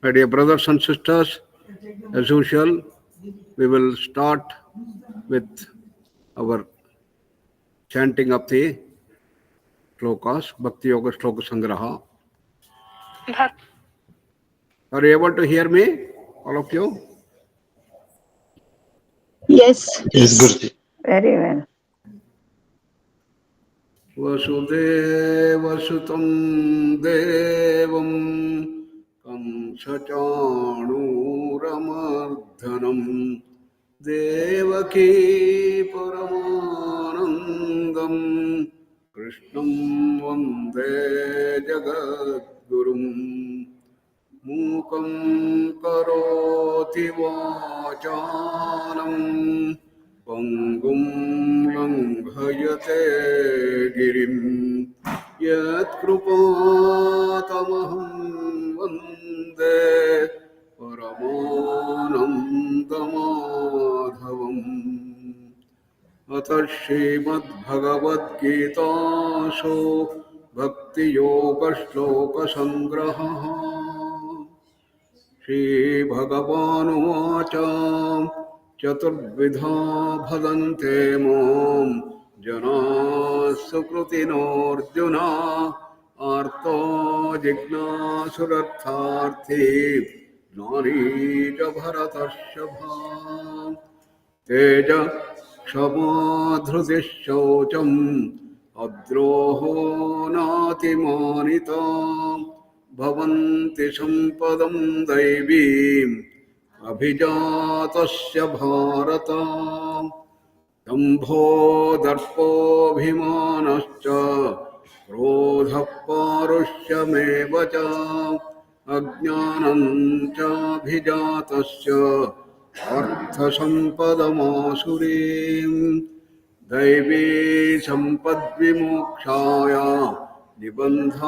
My dear brothers and sisters, as usual, we will start with our chanting of the shlokas, Bhakti Yoga Shloka Sangraha. Are you able to hear me, all of you? Yes. Yes, Guruji. Very well. वसुदेवसुतं देवं कंसचाणूरमर्दनं देवकी परमानन्दं कृष्णं वन्दे जगद्गुरुं मूकं करोति वाचालं पङ्गुं लङ्घयते गिरिं यत्कृपातमहं वन्दे परमानन्दमाधवम् अथ श्रीमद्भगवद्गीतासु भक्तियोगश्लोकसङ्ग्रहः श्रीभगवानुवाच चतुर्विधा भजन्ते मां जनाः सुकृतिनोऽर्जुन आर्तो जिज्ञासुरर्थार्थी ज्ञानी च भरतर्षभा तेज क्षमा धृतिः शौचम् अद्रोहो नातिमानिता भवन्ति सम्पदं दैवीम् अभिजातस्य भारत दम्भो दर्पोऽभिमानश्च क्रोधः पारुष्यमेव च अज्ञानं चाभिजातस्य अर्थसम्पदमासुरीम् दैवी सम्पद्विमोक्षाय निबन्धायासुरीमथा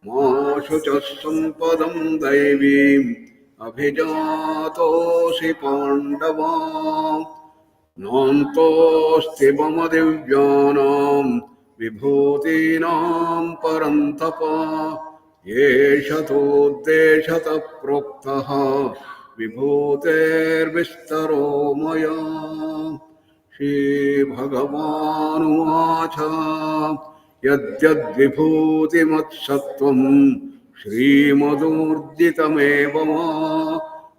मा शुचः सम्पदं दैवीम् अभिजातोऽसि पाण्डवा नान्तोऽस्ति मम दिव्यानां विभूतीनां परन्तप एष तोद्देशतः प्रोक्तः विभूतेर्विस्तरो मया श्रीभगवानुवाच यद्यद्विभूतिमत्सत्त्वं श्रीमदूर्जितमेव वा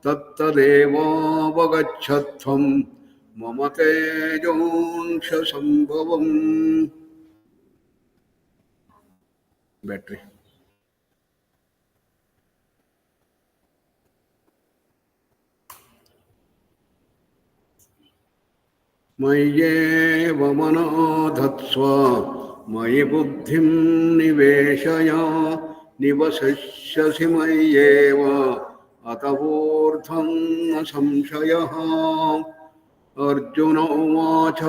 तत्तदेवावगच्छत्वं मम तेजोंशसम्भवम् बैटरी मय्येव मनो धत्स्व मयि बुद्धिं निवेशय निवसिष्यसि मय्येव अत ऊर्ध्वं न संशयः अर्जुन उवाच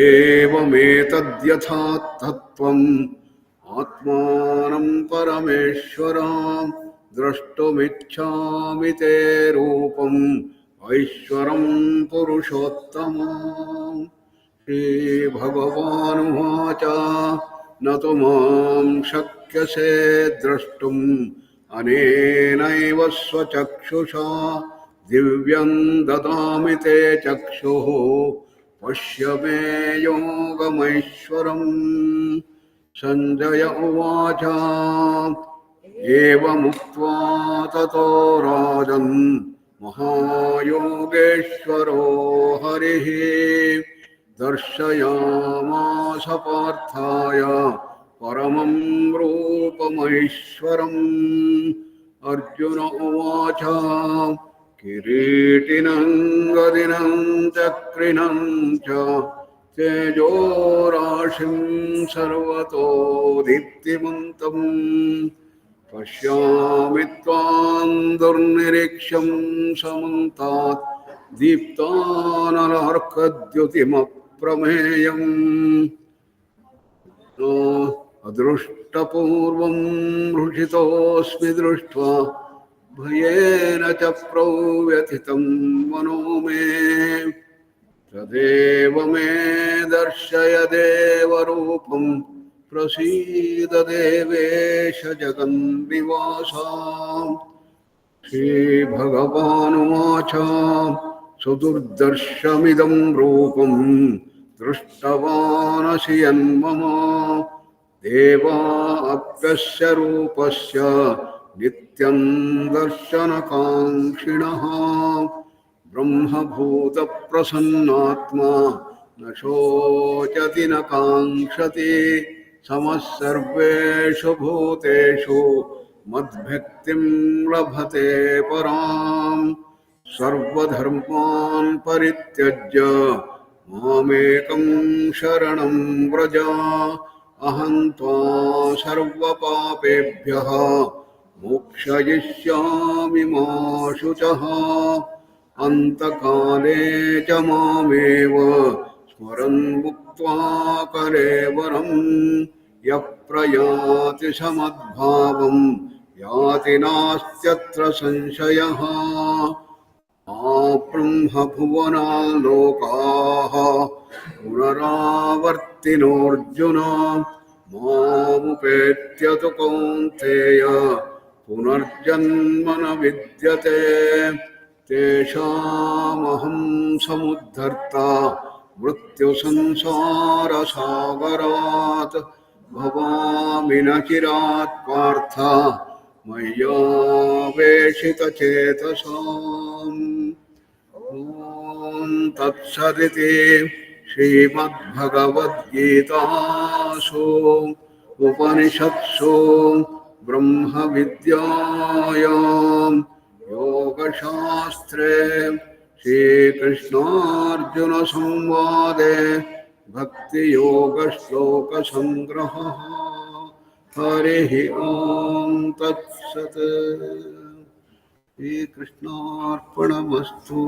एवमेतद्यथा तत्त्वम् आत्मानं परमेश्वर द्रष्टुमिच्छामि ते रूपम् ऐश्वरं पुरुषोत्तम श्रीभगवानुवाच न तु मां शक्यसे द्रष्टुम् अनेनैव स्वचक्षुषा दिव्यं ददामि ते चक्षुः पश्य मे योगमैश्वरम् संजय उवाच एवमुक्त्वा ततो राजन् महायोगेश्वरो हरिः दर्शयामास पार्थाय परमं रूपमैश्वरम् अर्जुन उवाच किरीटिनं गदिनं चक्रिणं च तेजोराशिं सर्वतो दीप्तिमन्तम् पश्यामि त्वां दुर्निरीक्ष्यं समन्तात् दीप्तानलार्कद्युतिमप्रमेयम् अदृष्टपूर्वं हृषितोऽस्मि दृष्ट्वा भयेन च प्रव्यथितं मनो मे तदेव मे दर्शय देवरूपं प्रसीद देवेश जगन्निवास श्रीभगवानुवाच सुदुर्दर्शमिदं रूपं दृष्टवानसि यन्मम देवाप्यस्य रूपस्य नित्यं दर्शनकाङ्क्षिणः ब्रह्मभूतप्रसन्नात्मा न शोचति न काङ्क्षति समः सर्वेषु भूतेषु मद्भक्तिं लभते पराम् सर्वधर्मान् परित्यज्य मामेकं शरणं व्रज अहं त्वा सर्वपापेभ्यः मोक्षयिष्यामि मा शुचः अन्तकाले च मामेव स्मरन् मुक्त्वा कलेवरम् यः प्रयाति समद्भावं याति नास्त्यत्र संशयः ब्रह्मभुवनाल्लोकाः पुनरावर्तिनोऽर्जुन मामुपेत्य तु कौन्तेय पुनर्जन्म न विद्यते तेषामहं समुद्धर्ता मृत्युसंसारसागरात् भवामि न चिरात् पार्थ मय्यावेशितचेतसाम् ॐ तत्सदिति श्रीमद्भगवद्गीतासु उपनिषत्सु ब्रह्मविद्यायां योगशास्त्रे श्रीकृष्णार्जुनसंवादे भक्तियोगश्लोकसङ्ग्रहः हरिः ॐ तत्सत् श्रीकृष्णार्पणमस्तु.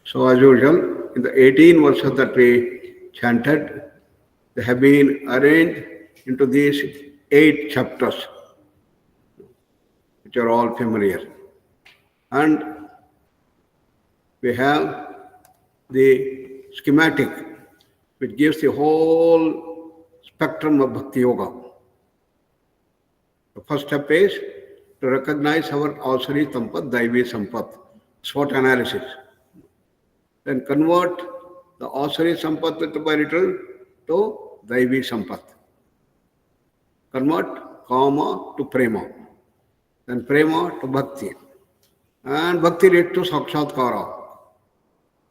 So as usual, in the 18 verses that we chanted, they have been arranged into these 8 chapters, which are all familiar. And we have the schematic, which gives the whole spectrum of Bhakti Yoga. The first step is to recognize our Asari Sampat, Daivi Sampat, SWOT analysis. Then convert the Asari Sampat little by little to Daivi Sampat. Convert Kama to Prema. Then Prema to Bhakti. And Bhakti leads to Sakshatkara.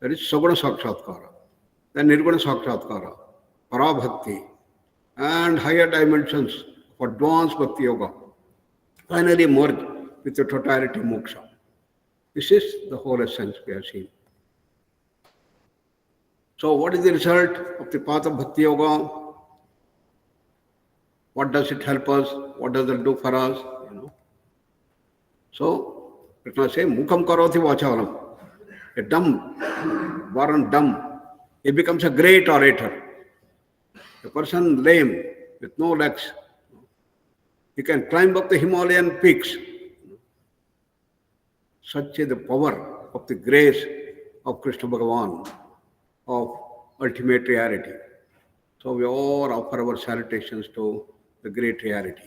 That is Saguna Sakshatkara. Then Nirguna Sakshatkara, Parabhakti, and higher dimensions of advanced Bhakti Yoga. Finally merge with the totality moksha. This is the whole essence we have seen. So what is the result of the path of Bhakti Yoga? What does it help us? What does it do for us? So, Krishna says, Mukham karoti vachalam. A dumb, born dumb, he becomes a great orator. A person lame, with no legs, he can climb up the Himalayan peaks. Such is the power of the grace of Krishna Bhagavan, of ultimate reality. So we all offer our salutations to the great reality.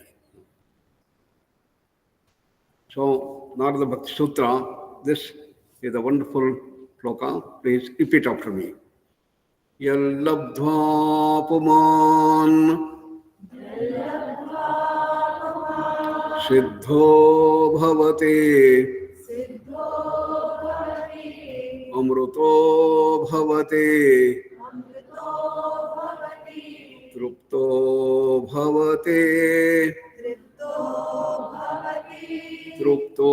So, Narada Bhakti Sutra, this is a wonderful shloka. Please repeat after me. Yallabdhva puman siddho bhavati amruto bhavati trupto bhavati trupto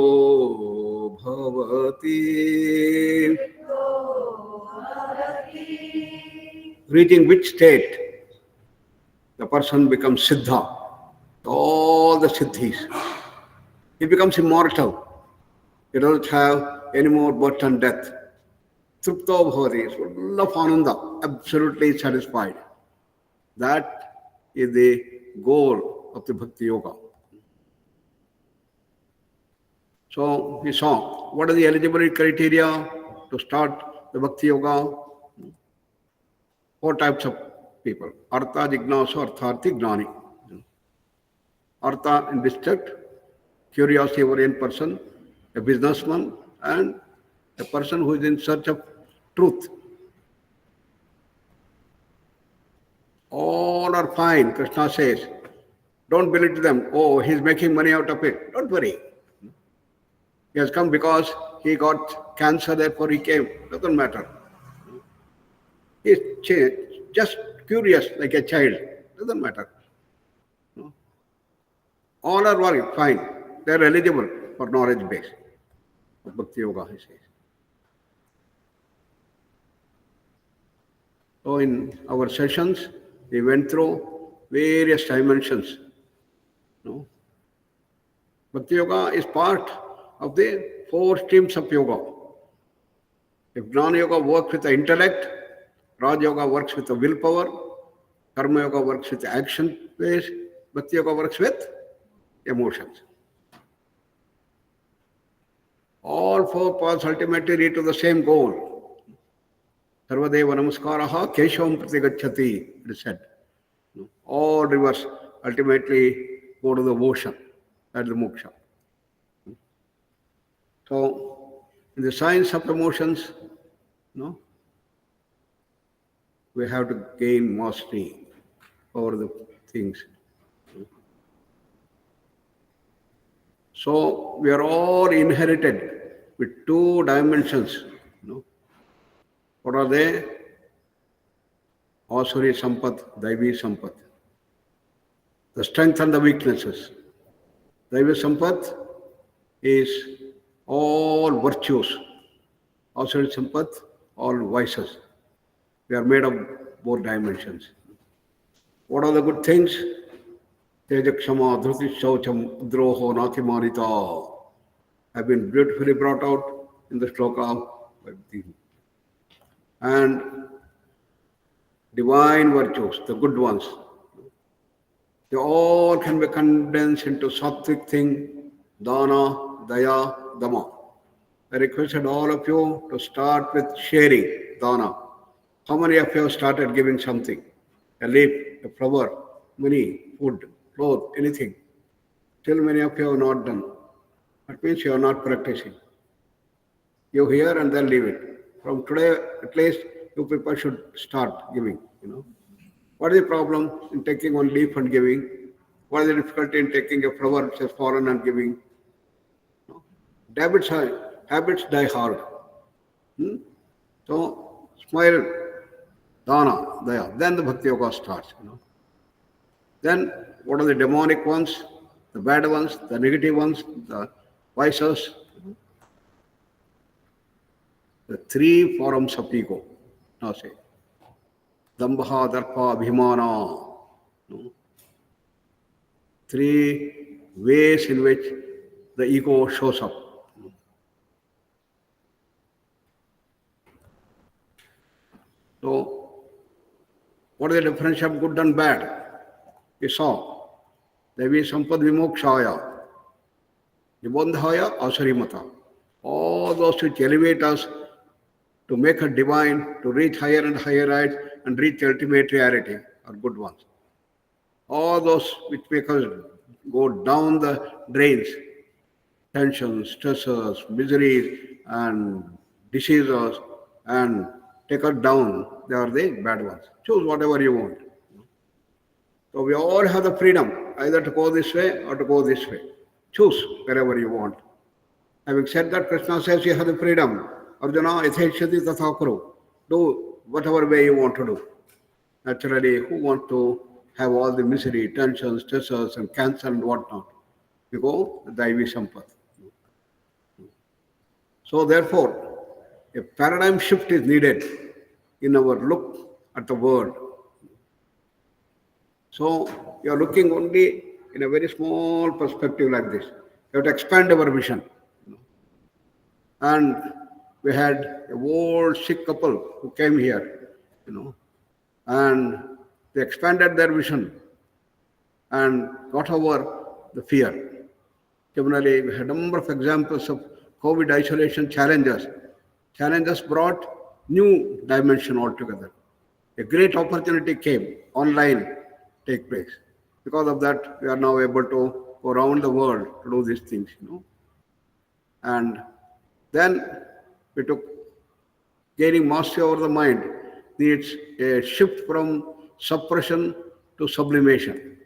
bhavati. Reaching which state the person becomes siddha, all the siddhis. He becomes immortal. He doesn't have any more birth and death. Trupto bhavati, full of ananda, absolutely satisfied. That is the goal of the Bhakti Yoga. So we saw what are the eligibility criteria to start the Bhakti Yoga. four types of people. Artha, Jignasu, Artharthi, Gnani. Artha in district, curiosity-oriented person, a businessman, and a person who is in search of truth. All are fine, Krishna says. Don't belittle them. Oh, he's making money out of it. Don't worry. He has come because he got cancer, therefore he came. Doesn't matter. He's just curious like a child. Doesn't matter. All are worried, fine. They are eligible for knowledge base. Bhakti Yoga, he says. So in our sessions, we went through various dimensions. No? Bhakti Yoga is part of the four streams of yoga. If Jnana Yoga works with the intellect, Raj Yoga works with the willpower, Karma Yoga works with the action base, Bhakti Yoga works with emotions. All four paths ultimately lead to the same goal. Sarvadeva namaskaraha keshavam pratigacchati, it is said. All rivers ultimately go to the ocean, that's the moksha. So, in the science of emotions, we have to gain mastery over the things. So, we are all inherited with two dimensions. What are they? Asuri Sampat, Daivi Sampat. The strength and the weaknesses. Daivi Sampat is all virtues. Asuri Sampat, all vices. We are made of both dimensions. What are the good things? Tejakshama, Dhruti Shaucham, Droho, Natimarita have been beautifully brought out in the shloka. And divine virtues, the good ones, they all can be condensed into sattvic thing, dana, daya, dama. I requested all of you to start with sharing, dana. How many of you have started giving something? A leaf, a flower, money, food, clothes, anything. Still many of you have not done. That means you are not practicing. You hear and then leave it. From today, at least, you people should start giving. What is the problem in taking one leaf and giving? What is the difficulty in taking a flower which has fallen and giving? Habits die hard. So, smile, dana, daya. Then the Bhakti Yoga starts. Then, what are the demonic ones, the bad ones, the negative ones, the vices? The three forms of ego. Now say, Dambha, Darpa, Abhimana. Three ways in which the ego shows up. So, what is the difference of good and bad? We saw. Devi Sampad Vimokshaya, Nibandhaya, Asarimata. All those which elevate us to make us divine, to reach higher and higher heights and reach ultimate reality are good ones. All those which make us go down the drains, tensions, stressors, miseries, and diseases, and take us down, they are the bad ones. Choose whatever you want. So we all have the freedom either to go this way or to go this way. Choose wherever you want. Having said that, Krishna says you have the freedom. Arjuna, yateshati tatha kuru. Do whatever way you want to do. Naturally, who want to have all the misery, tensions, stressors, and cancer and whatnot? You go the Daivi Sampat. So therefore, a paradigm shift is needed in our look at the world. So you are looking only in a very small perspective like this. You have to expand our vision. And we had a old sick couple who came here, and they expanded their vision and got over the fear. Similarly, we had a number of examples of COVID isolation challenges. Challenges brought new dimension altogether. a great opportunity came, online take place. Because of that, we are now able to go around the world to do these things, And then we took gaining mastery over the mind needs a shift from suppression to sublimation.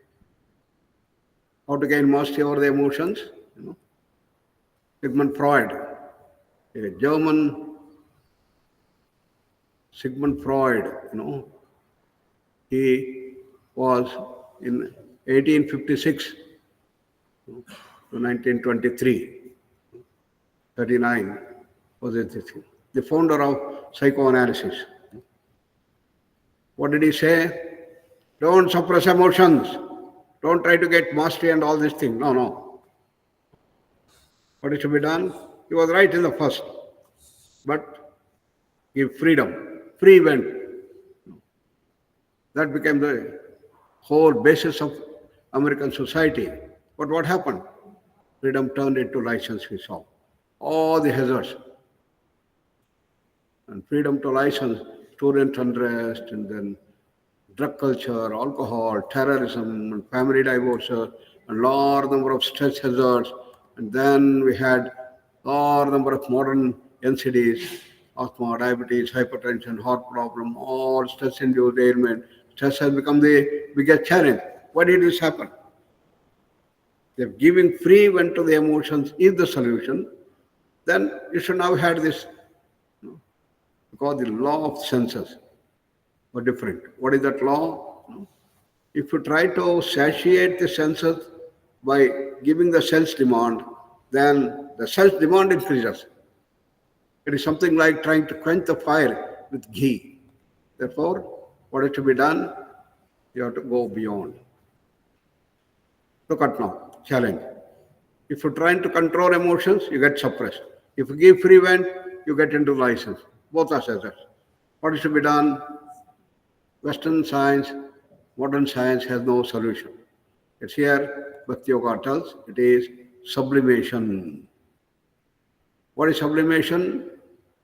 How to gain mastery over the emotions? Sigmund Freud, a German Sigmund Freud, he was in 1856 to 1923, 39 was it, the founder of psychoanalysis. What did he say? Don't suppress emotions. Don't try to get mastery and all these things. No. What is to be done? He was right in the first. But give freedom, free event. That became the whole basis of American society. But what happened? Freedom turned into license, we saw. All the hazards. And freedom to license, student unrest, and then drug culture, alcohol, terrorism, and family divorce, a large number of stress hazards. And then we had large number of modern NCDs, asthma, diabetes, hypertension, heart problem, all stress-induced ailment. Stress has become the biggest challenge. Why did this happen? If giving free vent to the emotions is the solution, then you should now have this, because the law of senses were different. What is that law? If you try to satiate the senses by giving the sense demand, then the sense demand increases. It is something like trying to quench the fire with ghee. Therefore, what is to be done? You have to go beyond. Look at now, challenge. If you're trying to control emotions, you get suppressed. If you give free vent, you get into license. Both are hazards. What is to be done? Western science, modern science has no solution. It's here, Bhakti Yoga tells, it is sublimation. What is sublimation?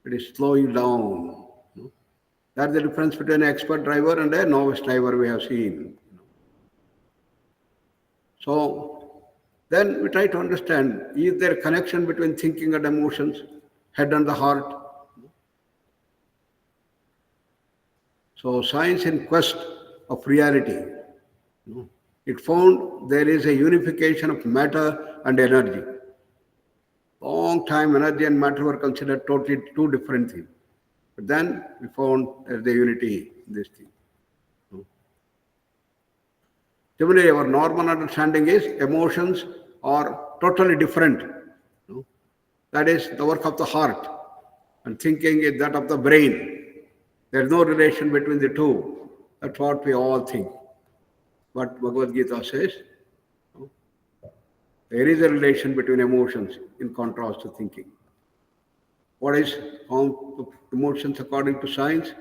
It is slowing down. That's the difference between an expert driver and a novice driver we have seen. So then we try to understand, is there a connection between thinking and emotions, head and the heart? So science in quest of reality, it found there is a unification of matter and energy. Long time energy and matter were considered totally two different things. But then we found there's a unity in this thing. Similarly, our normal understanding is emotions are totally different. That is the work of the heart, and thinking is that of the brain. There is no relation between the two. That's what we all think. But Bhagavad Gita says there is a relation between emotions in contrast to thinking. What is emotions according to science?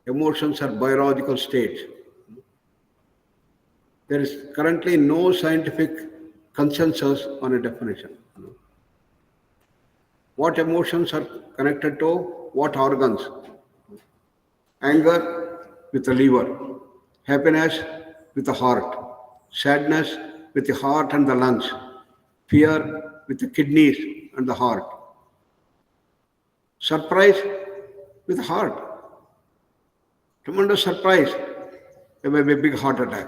Emotions are biological states. There is currently no scientific consensus on a definition. What emotions are connected to what organs? Anger with the liver, happiness with the heart, sadness with the heart and the lungs, fear with the kidneys and the heart, surprise with the heart. Tremendous surprise, there may be a big heart attack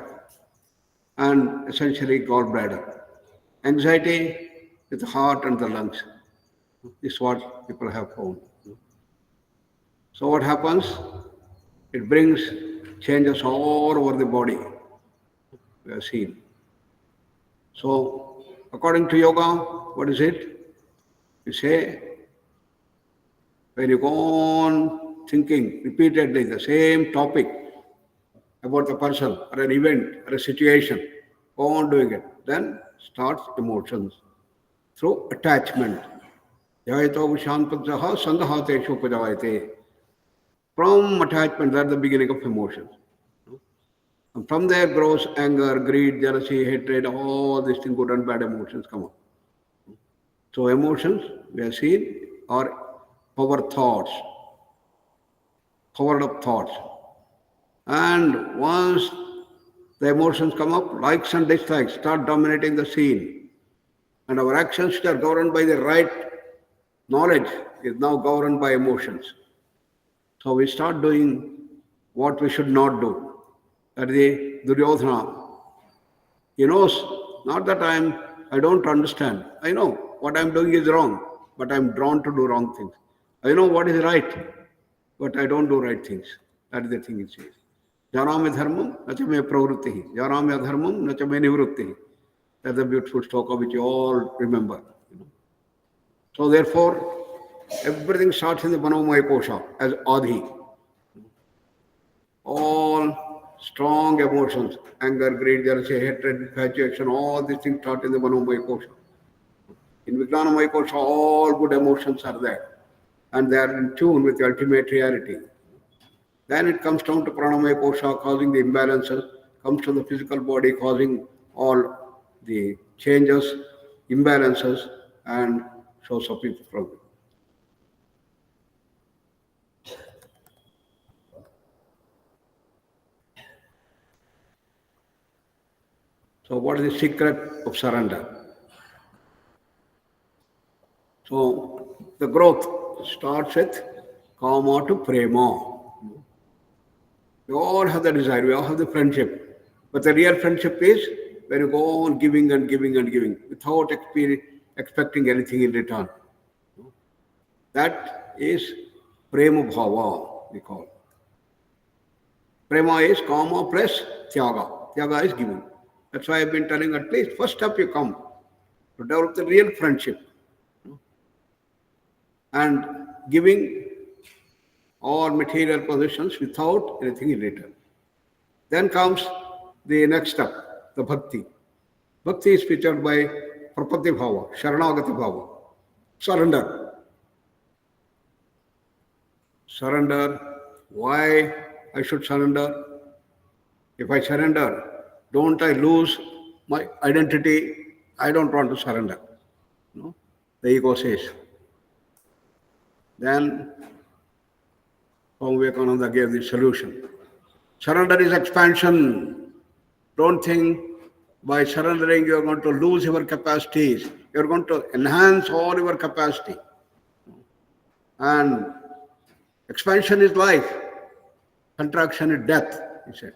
and essentially gallbladder. Anxiety with the heart and the lungs. This is what people have found. So what happens? It brings changes all over the body. We have seen. So according to yoga, what is it? You say, when you go on thinking repeatedly the same topic about the person or an event or a situation, go on doing it, then starts emotions through attachment. Jayato vishantajaha sandahateshu upajavayate. From attachment, that's the beginning of emotions. And from there grows anger, greed, jealousy, hatred, all these things, good and bad emotions come up. So emotions, we have seen, are our thoughts. powered up thoughts. And once the emotions come up, likes and dislikes start dominating the scene. And our actions, which are governed by the right knowledge, is now governed by emotions. So we start doing what we should not do. That is the Duryodhana. He knows, not that I don't understand. I know what I'm doing is wrong, but I'm drawn to do wrong things. I know what is right, but I don't do right things. That is the thing it says. Janami dharmam, nacha me pravrutti. Janami adharmam, nacha me nivrutti. That's a beautiful sloka which you all remember. So therefore, everything starts in the Manomaya Kosha as Adi. All strong emotions, anger, greed, jealousy, hatred, infatuation, all these things start in the Manomaya Kosha. In Vijnanamaya Kosha, all good emotions are there. And they are in tune with the ultimate reality. Then it comes down to Pranamaya Kosha, causing the imbalances, comes to the physical body, causing all the changes, imbalances, and shows up with problem. So what is the secret of surrender? So the growth starts with kama to prema. We all have the desire, we all have the friendship. But the real friendship is when you go on giving and giving and giving without expecting anything in return. That is prema bhava, we call. Prema is kama plus tyaga. Tyaga is giving. That's why I've been telling at least first step you come to develop the real friendship. And giving all material possessions without anything in return. Then comes the next step, the bhakti. Bhakti is featured by prapatti bhava, sharanagati bhava, surrender. Surrender. Why I should surrender? If I surrender, don't I lose my identity? I don't want to surrender. No? The ego says. Then Swami Vivekananda gave the solution. Surrender is expansion. Don't think by surrendering you are going to lose your capacities. You are going to enhance all your capacity. And expansion is life. Contraction is death, he said.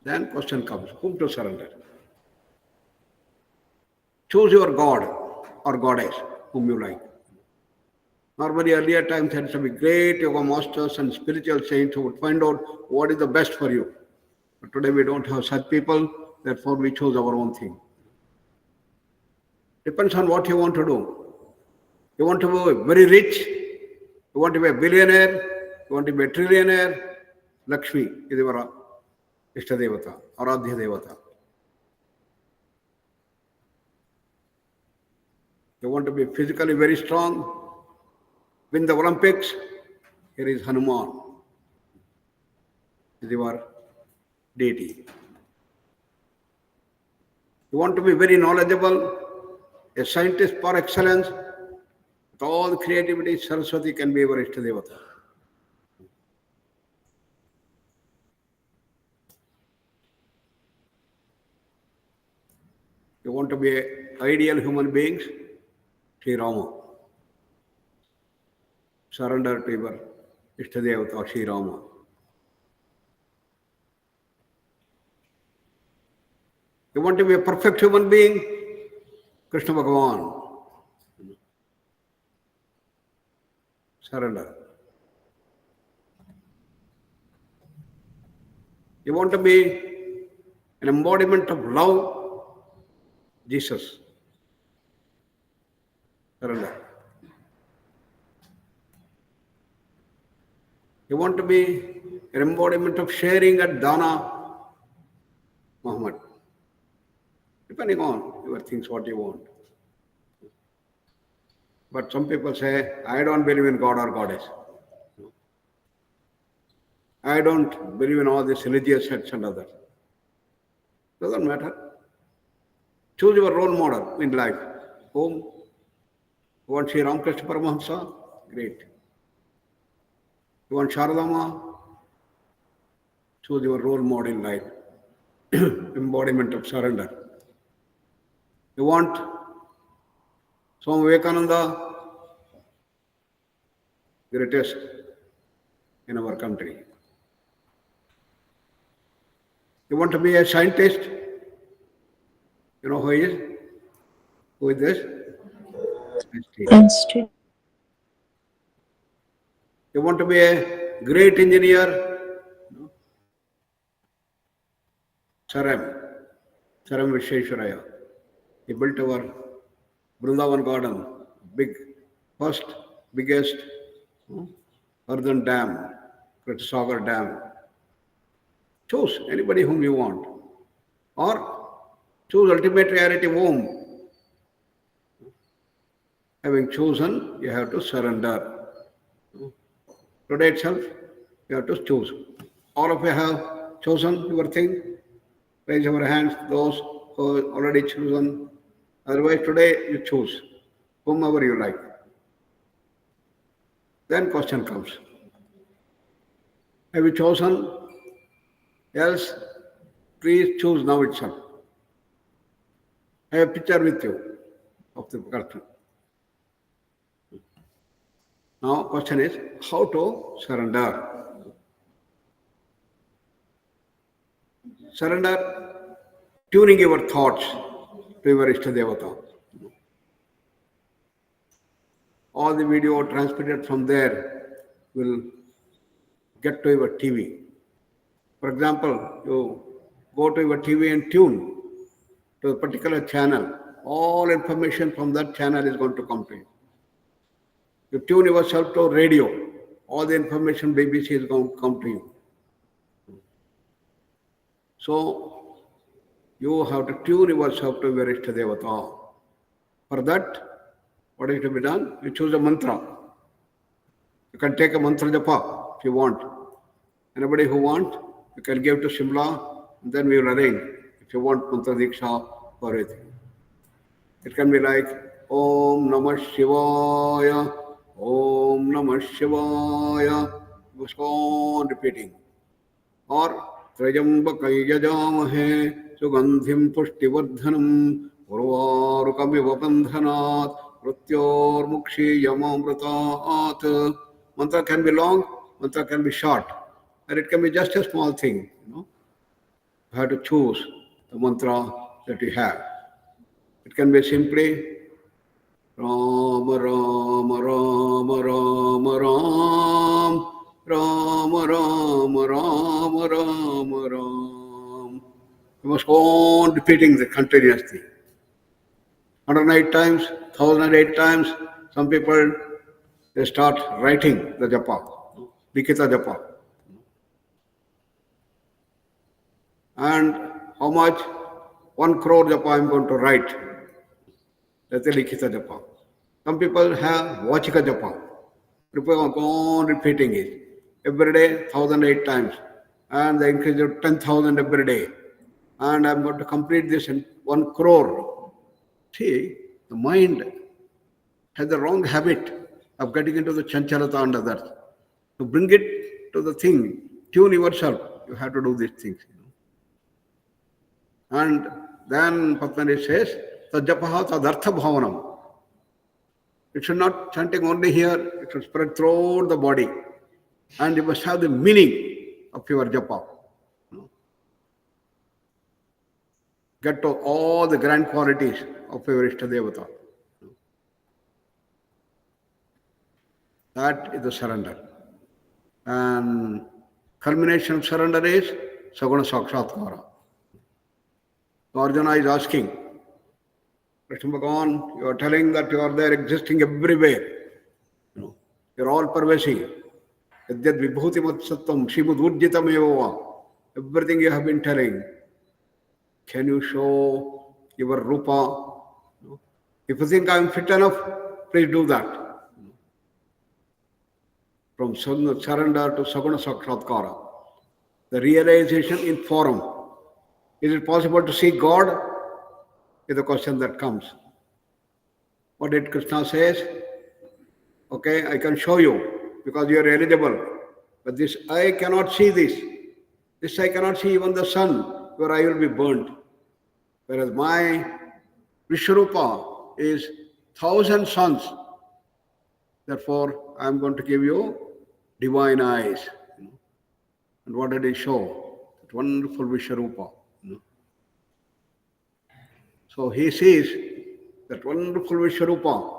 Then question comes, whom to surrender? Choose your God or goddess, whom you like. Normally, earlier times, there used to be great yoga masters and spiritual saints who would find out what is the best for you. But today we don't have such people, therefore we choose our own thing. Depends on what you want to do. You want to be very rich, you want to be a billionaire, you want to be a trillionaire, Lakshmi is your Ishtadevata, Aradhya Devata. You want to be physically very strong, win the Olympics, here is Hanuman, is your deity. You want to be very knowledgeable, a scientist par excellence, with all the creativity, Saraswati can be your Ishtadevata. You want to be ideal human beings, Sri Rama. Surrender to your Ishtadevata, Sri Rama. You want to be a perfect human being, Krishna Bhagavan. Surrender. You want to be an embodiment of love, Jesus. Surrender. You want to be an embodiment of sharing at Dana, Muhammad. Depending on your things, what you want. But some people say, I don't believe in God or goddess. I don't believe in all these religious sects and others. Doesn't matter. Choose your role model in life. Whom? You want Sri Ramakrishna Paramahamsa? Great. You want Sharadama? Choose your role model life. Embodiment of surrender. You want Swami Vivekananda? Greatest in our country. You want to be a scientist? You know who he is? Who is this? Einstein. Einstein. You want to be a great engineer? No. Saram Visheshwaraya. He built our Vrindavan garden, first biggest earthen dam, Sagar Dam. Choose anybody whom you want. Or choose ultimate reality whom. Having chosen, you have to surrender. Today itself, you have to choose. All of you have chosen your thing. Raise your hands, those who have already chosen. Otherwise, today you choose whomever you like. Then question comes. Have you chosen? Else, please choose now itself. I have a picture with you of the person. Now, question is how to surrender. Surrender, tuning your thoughts to your Ishtadevata. All the video transmitted from there will get to your TV. For example, you go to your TV and tune to a particular channel. All information from that channel is going to come to you. You tune yourself to radio. All the information BBC is going to come to you. So, you have to tune yourself to your Ishtadevata. For that, what is to be done? You choose a mantra. You can take a mantra japa if you want. Anybody who wants, you can give to Shimla, and then we will arrange if you want mantra diksha or anything. It can be like Om Namah Shivaya, Om Namah Shivaya. You go on repeating. Or Trajambaka Yajamahe Sugandhim Pushtivardhanam Urvarukamiva Bandhanat Pratyor Mukshi Yamamrataat. Mantra can be long, mantra can be short, and it can be just a small thing. You have to choose the mantra that you have. It can be simply Rama Rama Rama Rama Ram Rama Rama Rama Rama Ram. You must go on repeating the continuously. 108 times, 1008 times. Some people, they start writing the japa, Likita japa. And how much? 1 crore japa I am going to write. That's the Likita japa. Some people have Vachika japa. People go on repeating it. Every day, 1008 times. And they increase to 10,000 every day. And I'm going to complete this in 1 crore. See, the mind has the wrong habit of getting into the chanchalata under that. To bring it to the thing, tune yourself, you have to do these things. And then Patmani says, Tajapaha tadartha bhavanam. It should not chanting only here, it should spread throughout the body. And you must have the meaning of your japa. Get to all the grand qualities of your Ishtadevata. That is the surrender. And culmination of surrender is Saguna Sakshatkara. So Arjuna is asking, Krishna Bhagavan, you are telling that you are there existing everywhere. You are all pervasive. Yadyad vibhuti mat sattam, shimud urjitam eva. Everything you have been telling. Can you show your rupa? If you think I am fit enough, please do that. From surrender to Saguna Sakshatkara. The realization in form. Is it possible to see God? Is the question that comes. What did Krishna say? Okay, I can show you because you are eligible. But this eye cannot see this. This eye cannot see even the sun, your eye will be burnt. Whereas my Vishwarupa is 1,000 suns. Therefore, I am going to give you divine eyes. And what did he show? That wonderful Vishwarupa. So he sees that wonderful Vishwarupa.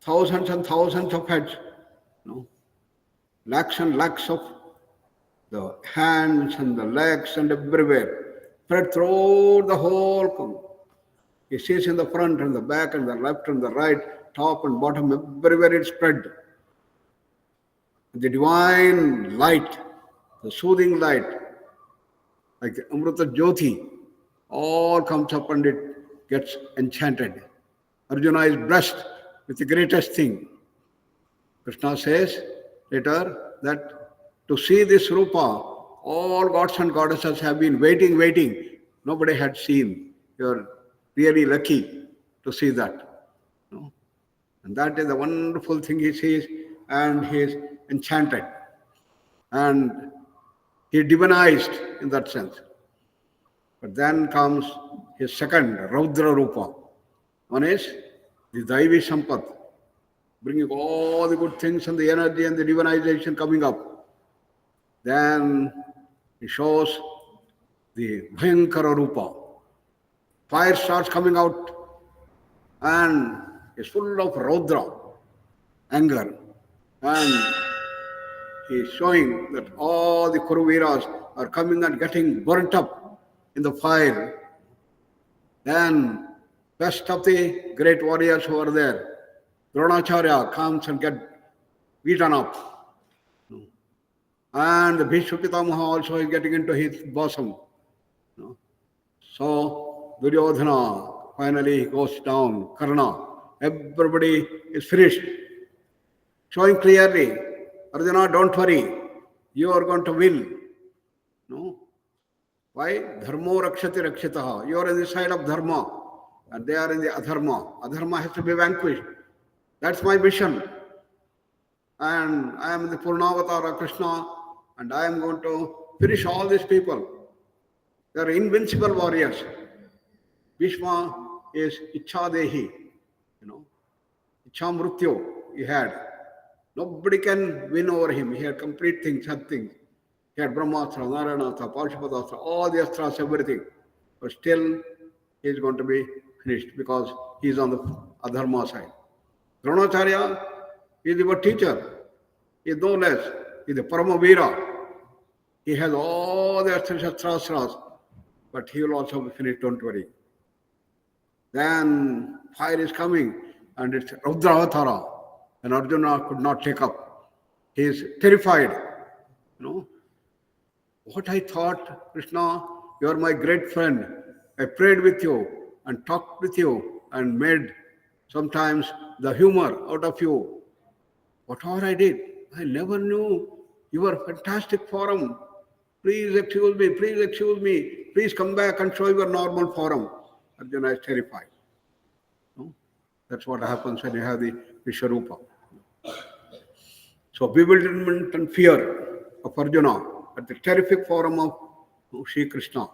Thousands and thousands of heads. Lakhs and lakhs of the hands and the legs and everywhere, spread through the whole. He sees in the front and the back and the left and the right, top and bottom, everywhere it's spread. The divine light, the soothing light, like the Amrita Jyoti, all comes up and it gets enchanted. Arjuna is blessed with the greatest thing. Krishna says later that to see this Rupa, all gods and goddesses have been waiting. Nobody had seen. You're really lucky to see that. And that is the wonderful thing he sees, and he is enchanted. And he divinized in that sense. But then comes his second, Raudra Rupa. One is the Daivi Sampat, bringing all the good things and the energy and the divinization coming up. Then he shows the Bhayankara Rupa. Fire starts coming out and is full of Raudra, anger. And he is showing that all the Kuruviras are coming and getting burnt up in the fire. Then best of the great warriors who are there, Dronacharya comes and get beaten up. And the Bhishma Pitamaha also is getting into his bosom. So Duryodhana, finally he goes down, Karna. Everybody is finished. Showing clearly, Arjuna, don't worry, you are going to win. No? Why? Dharmo rakshati rakshitaha. You are on the side of dharma and they are in the adharma. Adharma has to be vanquished. That's my mission. And I am the Purnavatara Krishna, and I am going to finish all these people. They are invincible warriors. Bhishma is Ichhadehi, Ichamrutyu he had. Nobody can win over him. He had complete things, had things. He had Brahmastra, Narayanastra, Parshupadastra, all the astras, everything. But still, he is going to be finished because he is on the adharma side. Dronacharya is your teacher. He is no less. He is the Paramavira. He has all the astras, but he will also be finished, don't worry. Then fire is coming, and it's Rudravatara, and Arjuna could not take up. He is terrified. What I thought, Krishna, you are my great friend. I prayed with you and talked with you and made sometimes the humor out of you. Whatever I did, I never knew you were a fantastic form. Please excuse me. Please come back and show your normal form. Arjuna is terrified. That's what happens when you have the Vishwarupa. So bewilderment and fear of Arjuna at the terrific form of Sri Krishna.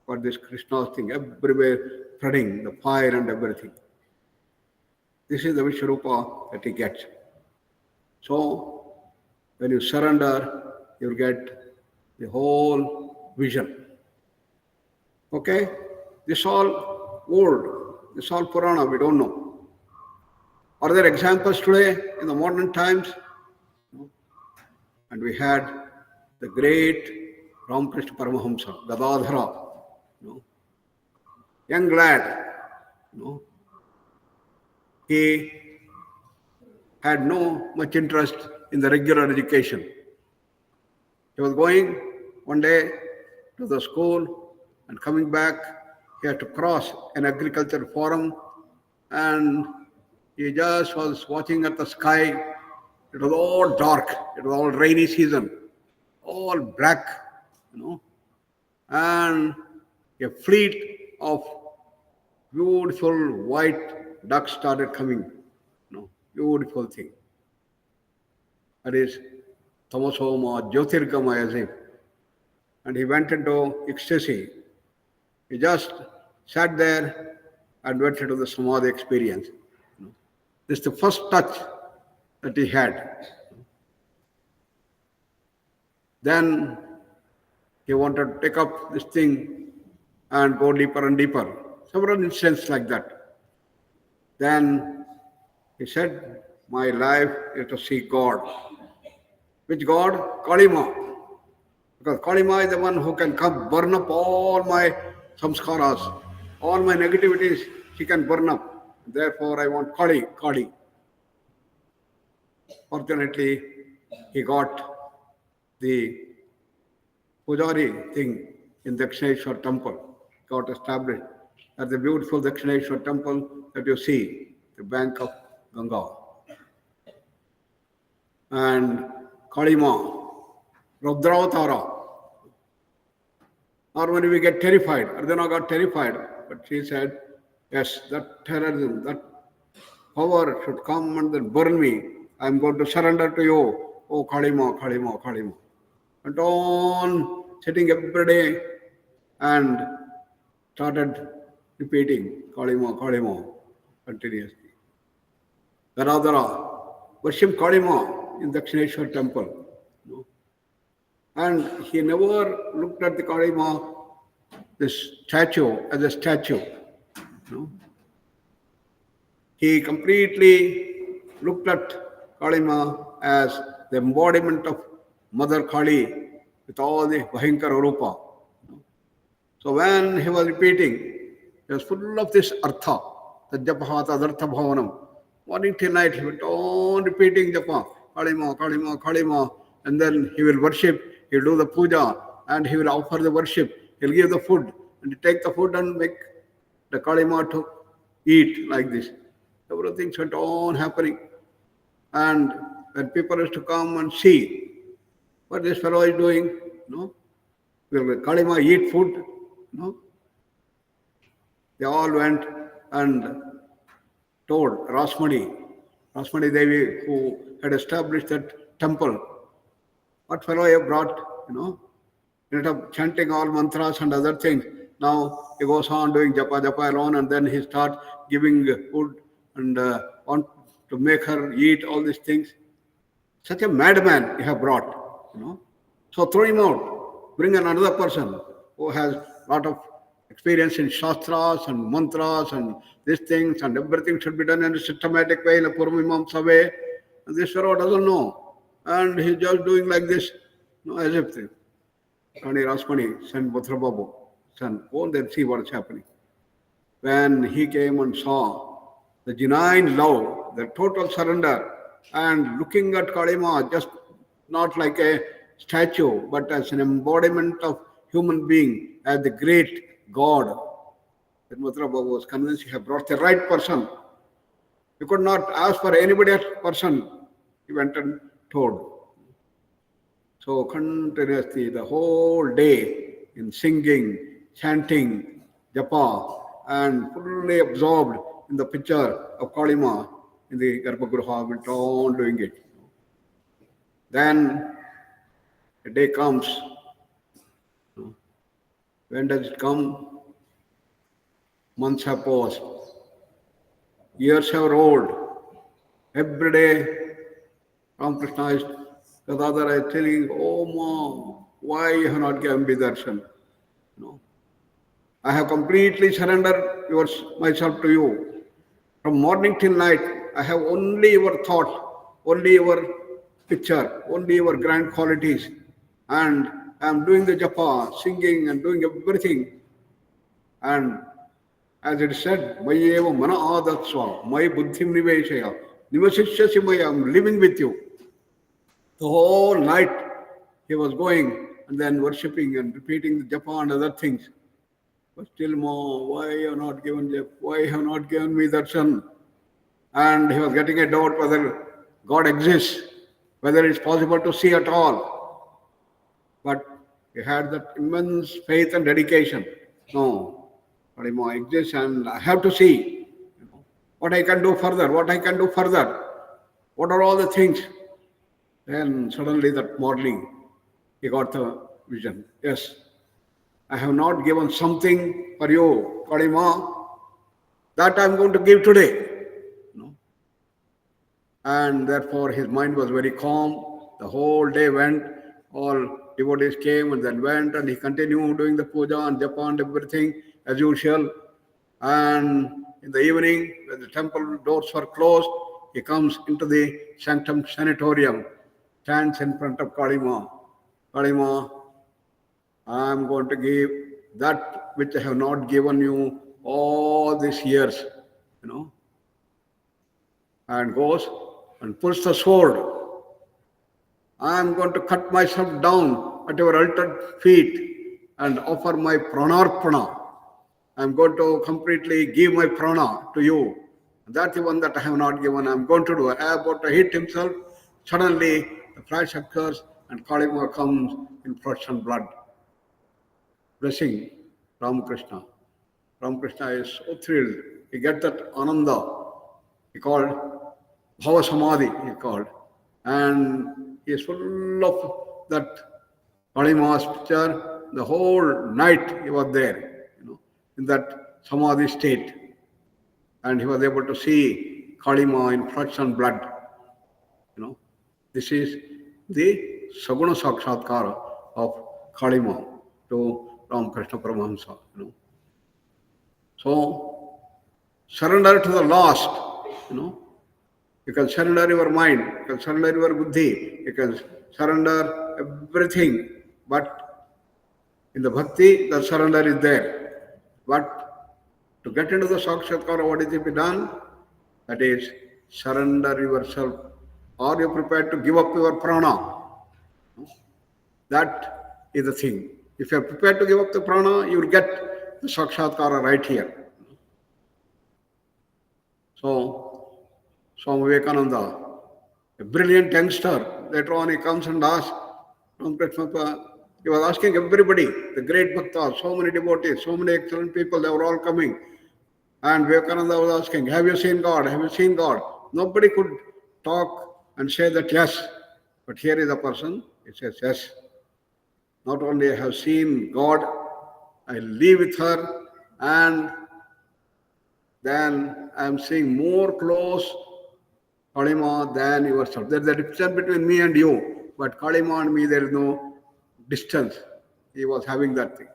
For this Krishna thing, everywhere spreading the fire and everything. This is the Vishwarupa that he gets. So when you surrender, you'll get the whole vision. Okay? This all old, this all Purana, we don't know. Are there examples today in the modern times? And we had the great Ramakrishna Paramahamsa, Gadadhara, young lad. He had no much interest in the regular education. He was going one day to the school and coming back, he had to cross an agricultural forum, and he just was watching at the sky. It was all dark. It was all rainy season, all black, and a fleet of beautiful white ducks started coming. beautiful thing. That is tamasoma jyotirgamaya as if. And he went into ecstasy. He just sat there and went into the samadhi experience. This is the first touch that he had. Then he wanted to take up this thing and go deeper and deeper. Several instances like that. Then he said, my life is to see God. Which God? Kalima. Because Kalima is the one who can come burn up all my samskaras, all my negativities, she can burn up. Therefore, I want Kali. Fortunately, he got the Pujari thing in Dakshineshwar temple, got established at the beautiful Dakshineshwar temple that you see, the bank of Ganga. And Kalima, Rudravatara. Normally we get terrified. Ardhana got terrified, but she said, yes, that terrorism, that power should come and then burn me. I am going to surrender to you. Oh, Kalima, Kalima, Kalima. And on sitting every day and started repeating Kalima, Kalima continuously. Dharadhara, worship Kalima in Dakshineshwar temple. And he never looked at the Kalima, this statue, as a statue. He completely looked at Kalima as the embodiment of Mother Kali with all the Bhayankara Rupa. So when he was repeating, he was full of this artha, the Japaha Tadartha Bhavanam. Morning till night, he went on repeating Japa, Kalima, Kalima, Kalima, and then he will worship, he will do the puja, and he will offer the worship, he will give the food, and he take the food and make the Kalima to eat like this. Everything went on happening. And when people used to come and see what this fellow is doing, will Kalima eat food? They all went and told Rasmani Devi, who had established that temple, what fellow you brought, instead of chanting all mantras and other things, now he goes on doing japa alone, and then he starts giving food and want to make her eat all these things. Such a madman you have brought, So throw him out, bring another person who has a lot of experience in shastras and mantras and these things, and everything should be done in a systematic way, in a Purvimamsa way. And this fellow doesn't know. And he's just doing like this, as if Rani Rasmani sent Bhutra Babu, son, go and then see what's happening. When he came and saw the genuine love, the total surrender, and looking at Kalima just not like a statue, but as an embodiment of human being, as the great God, then Bhutra Babu was convinced he had brought the right person. He could not ask for anybody else person. He went and told. So continuously the whole day in singing, chanting, japa, and fully absorbed in the picture of Kalima in the Garbhagruha, went on doing it. Then a day comes. When does it come? Months have passed. Years have rolled. Every day, Ramakrishna is, Gadadhara is telling, oh Ma, why you have not given me darshan? I have completely surrendered myself to you. From morning till night, I have only your thought, only your picture, only your grand qualities. And I am doing the japa, singing and doing everything. And as it said, Mayeva mana adatsva, my buddhim niveshaya, nivasishyasi maya, I am living with you. The whole night he was going and then worshipping and repeating the japa and other things. But still more, why you have not given me darshan? And he was getting a doubt whether God exists, whether it's possible to see at all. But he had that immense faith and dedication. No, Kalima exists and I have to see what I can do further. What are all the things? Then suddenly that morning, he got the vision. Yes, I have not given something for you, Kalima, that I am going to give today. And therefore his mind was very calm. The whole day went, all devotees came and then went, and he continued doing the puja and japa and everything as usual. And in the evening, when the temple doors were closed, he comes into the sanctum sanatorium, stands in front of Kalima. Kalima, I am going to give that which I have not given you all these years, and goes and pulls the sword. I am going to cut myself down at your altar feet and offer my pranarpana. I am going to completely give my prana to you. That's the one that I have not given. I am going to do. I am about to hit himself. Suddenly, the flash occurs and Kalima comes in flesh and blood, blessing Ramakrishna. Ramakrishna is so thrilled. He gets that ananda. He called Bhava Samadhi, he called. And he is full of that Kalima's picture. The whole night he was there, in that Samadhi state. And he was able to see Kalima in flesh and blood. This is the Saguna Sakshatkara of Kalima to Ramakrishna Paramahamsa. So, surrender to the last, You can surrender your mind, you can surrender your buddhi, you can surrender everything. But in the bhakti, the surrender is there. But to get into the sakshatkara, what is to be done? That is, surrender yourself. Are you prepared to give up your prana? That is the thing. If you are prepared to give up the prana, you will get the sakshatkara right here. So, Swami Vivekananda, a brilliant youngster, later on he comes and asks, he was asking everybody, the great bhaktas, so many devotees, so many excellent people, they were all coming. And Vivekananda was asking, have you seen God? Have you seen God? Nobody could talk and say that yes. But here is a person, he says yes. Not only I have seen God, I live with her, and then I am seeing more close Kalima than yourself. There is a difference between me and you, but Kalima and me, there is no distance. He was having that thing.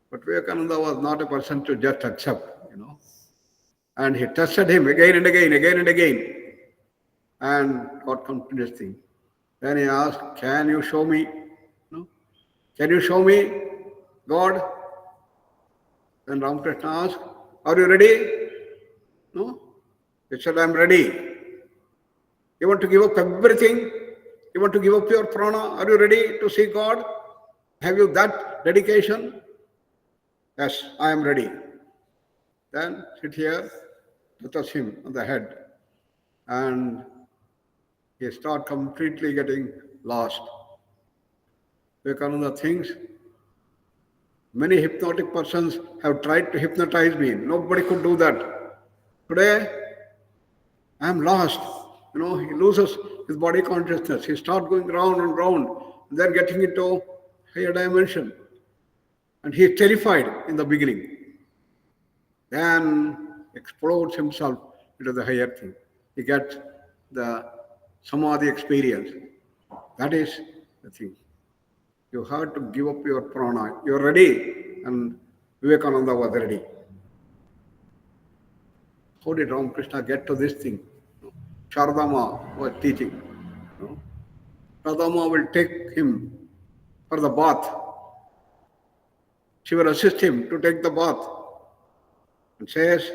But Vivekananda was not a person to just accept, And he tested him again and again, again and again, and got continuous thing. Then he asked, can you show me? Can you show me God? Then Ramakrishna asked, are you ready? No? He said, I am ready. You want to give up everything? You want to give up your prana? Are you ready to see God? Have you that dedication? Yes, I am ready. Then sit here, touch him on the head, and he start completely getting lost. Vivekananda thinks, many hypnotic persons have tried to hypnotize me. Nobody could do that. Today, I am lost. He loses his body consciousness. He starts going round and round, and then getting into higher dimension. And he is terrified in the beginning. Then explodes himself into the higher thing. He gets the samadhi experience. That is the thing. You have to give up your prana. You are ready, and Vivekananda was ready. How did Ramakrishna get to this thing? Sharadama was teaching. Sharadama will take him for the bath. She will assist him to take the bath. And says,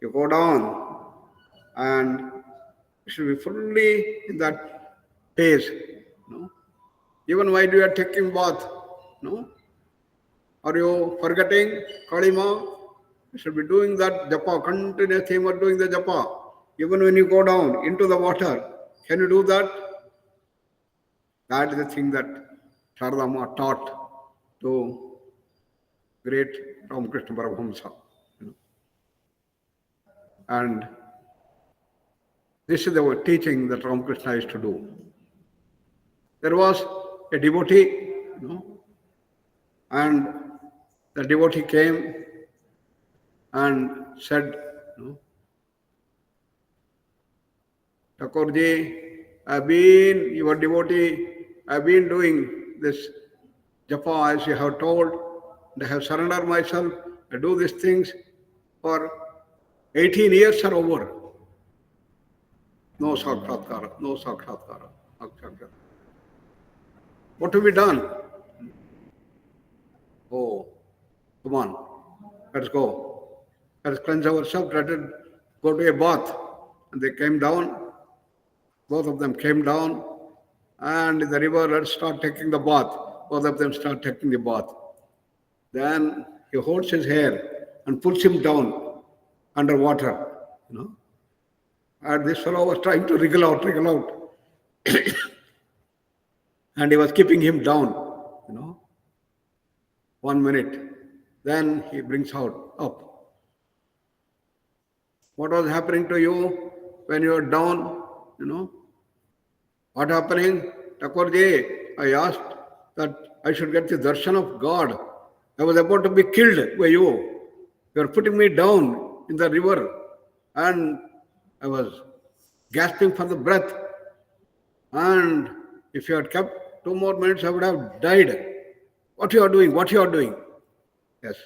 you go down and you should be fully in that phase. Even while you are taking bath, are you forgetting Kalima? You should be doing that japa, continuous theme of doing the japa. Even when you go down into the water, can you do that? That is the thing that Sharadama taught to great Ramakrishna Paramahamsa. And This is the teaching that Ramakrishna used to do. There was a devotee, and the devotee came and said, Thakurji, your devotee, I've been doing this japa as you have told, and I have surrendered myself, I do these things for 18 years or over. No sakshatkara, no sakshatkara. What have we done? Oh, come on, let's go. Let's cleanse ourselves, let us go to a bath. And they came down, both of them came down, and in the river, let's start taking the bath. Both of them start taking the bath. Then he holds his hair and pulls him down under water. And this fellow was trying to wriggle out. And he was keeping him down, 1 minute. Then he brings up. What was happening to you when you were down? What happening? Thakurji, I asked that I should get the darshan of God. I was about to be killed by you. You are putting me down in the river. And I was gasping for the breath. And if you had kept 2 more minutes, I would have died. What you are doing? Yes.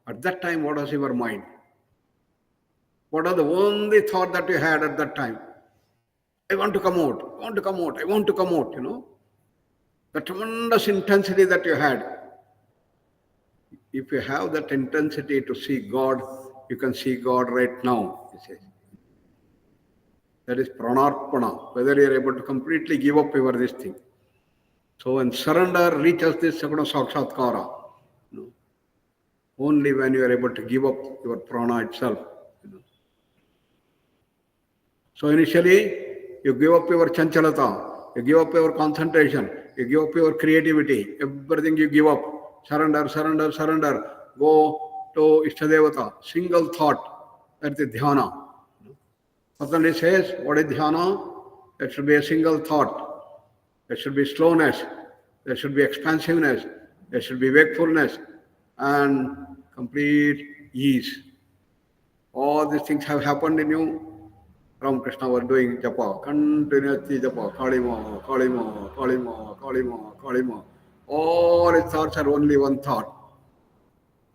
At that time, what was your mind? What was the only thought that you had at that time? I want to come out. The tremendous intensity that you had. If you have that intensity to see God, you can see God right now, he says. That is pranarpana, whether you are able to completely give up your this thing. So when surrender reaches this saguna sakshatkara, only when you are able to give up your prana itself. So initially, you give up your chanchalata, you give up your concentration, you give up your creativity, everything you give up. Surrender. Go to Ishtadevata, single thought, that's the dhyana. Patanjali says, what is dhyana? It should be a single thought. There should be slowness, there should be expansiveness, there should be wakefulness, and complete ease. All these things have happened in you. Ramakrishna was doing japa, continuously japa, Kalima. All his thoughts are only one thought.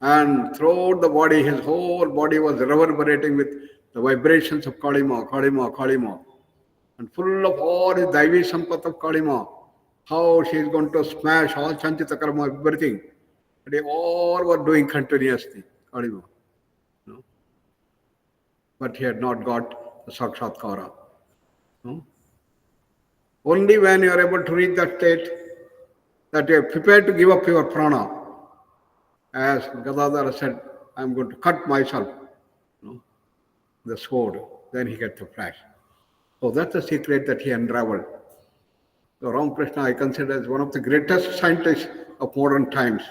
And throughout the body, his whole body was reverberating with the vibrations of Kalima. And full of all his Daivi Sampat of Kalima. How she is going to smash all Chanchita Karma, everything. They all were doing continuously, Kalima. But he had not got the Sakshatkara. Only when you are able to reach that state, that you are prepared to give up your prana. As Gadadhara said, I am going to cut myself, the sword. Then he gets the flash. So that's the secret that he unraveled. So Ramakrishna I consider as one of the greatest scientists of modern times.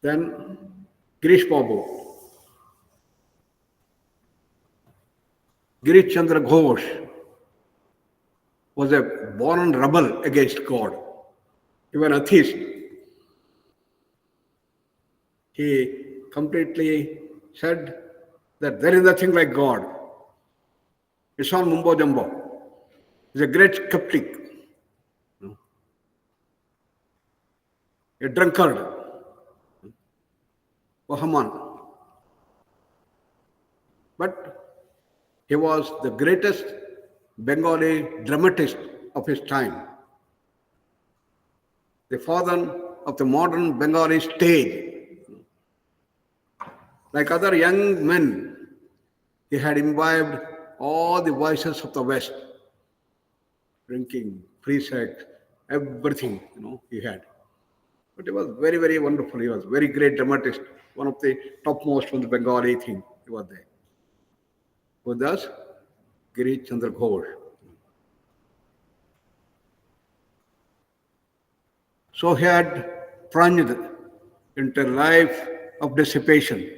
Then Girish Babu. Girish Chandra Ghosh was a born rebel against God. Even a atheist. He completely said that there is nothing like God. It's all mumbo jumbo. He's a great skeptic, a drunkard, Vahaman. But he was the greatest Bengali dramatist of his time. The father of the modern Bengali stage. Like other young men, he had imbibed all the vices of the West. Drinking, free sex, everything, he had. But he was very, very wonderful. He was very great dramatist. One of the topmost from the Bengali thing. He was there. With us, Girish Chandra Ghosh. So he had plunged into a life of dissipation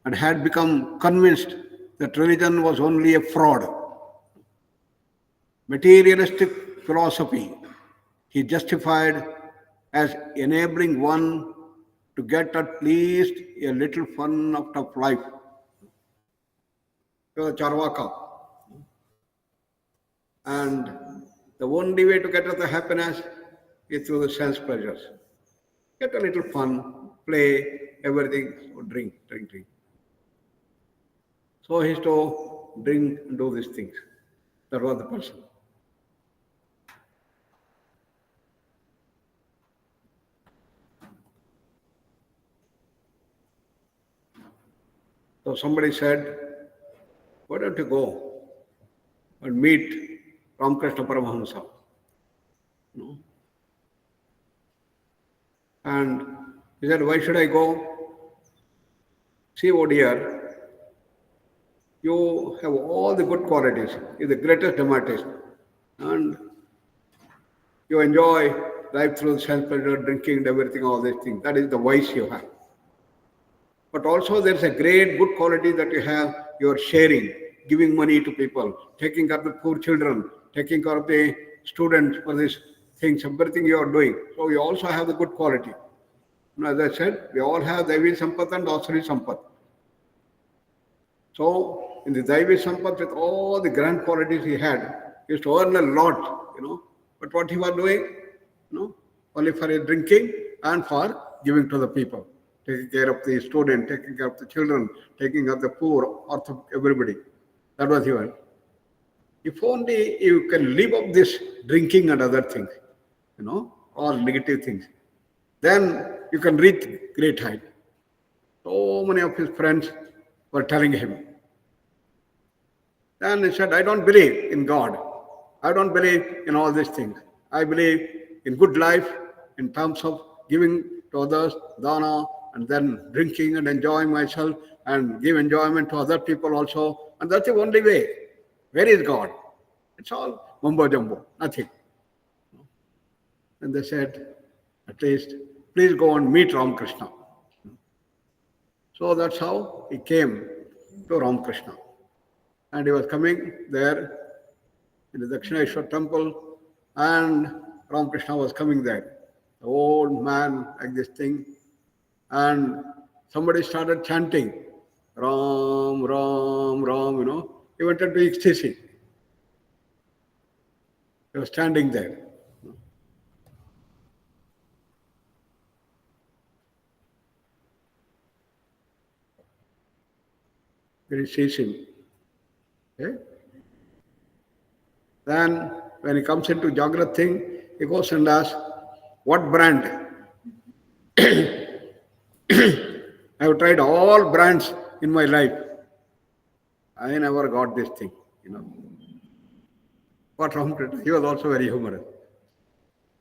and had become convinced that religion was only a fraud, materialistic philosophy he justified as enabling one to get at least a little fun out of life. He was a Charvaka. And the only way to get at the happiness is through the sense pleasures. Get a little fun, play, everything, so drink. So he used to drink and do these things. That was the person. So somebody said, why don't you go and meet Ramakrishna Paramahamsa? No? And he said, why should I go? See, oh dear, you have all the good qualities. You're the greatest dramatist. And you enjoy life through self-pleasure, drinking and everything, all these things. That is the vice you have. But also there's a great good quality that you have. You're sharing, giving money to people, taking care of the poor children, taking care of the students for these things, everything you are doing. So you also have the good quality. As I said, we all have Daivi Sampat and Asuri Sampat. So in the Daivi Sampat, with all the grand qualities he had, he used to earn a lot, But what he was doing, only for his drinking and for giving to the people, taking care of the student, taking care of the children, taking care of the poor, or everybody. That was he was. If only you can leave up this drinking and other things, all negative things, then you can reach great height. So many of his friends were telling him. Then he said, I don't believe in God. I don't believe in all these things. I believe in good life in terms of giving to others, dana, and then drinking and enjoying myself and give enjoyment to other people also. And that's the only way. Where is God? It's all mumbo jumbo, nothing. And they said, at least, please go and meet Ramakrishna. So that's how he came to Ramakrishna. And he was coming there in the Dakshineshwar temple, and Ramakrishna was coming there. The old man, like this thing, and somebody started chanting, Ram, Ram, Ram, He went into ecstasy. He was standing there. When he sees him. Okay? Then, when he comes into Jagrat thing, he goes and asks, what brand? I have tried all brands in my life. I never got this thing, What Ramakrishna? He was also very humorous.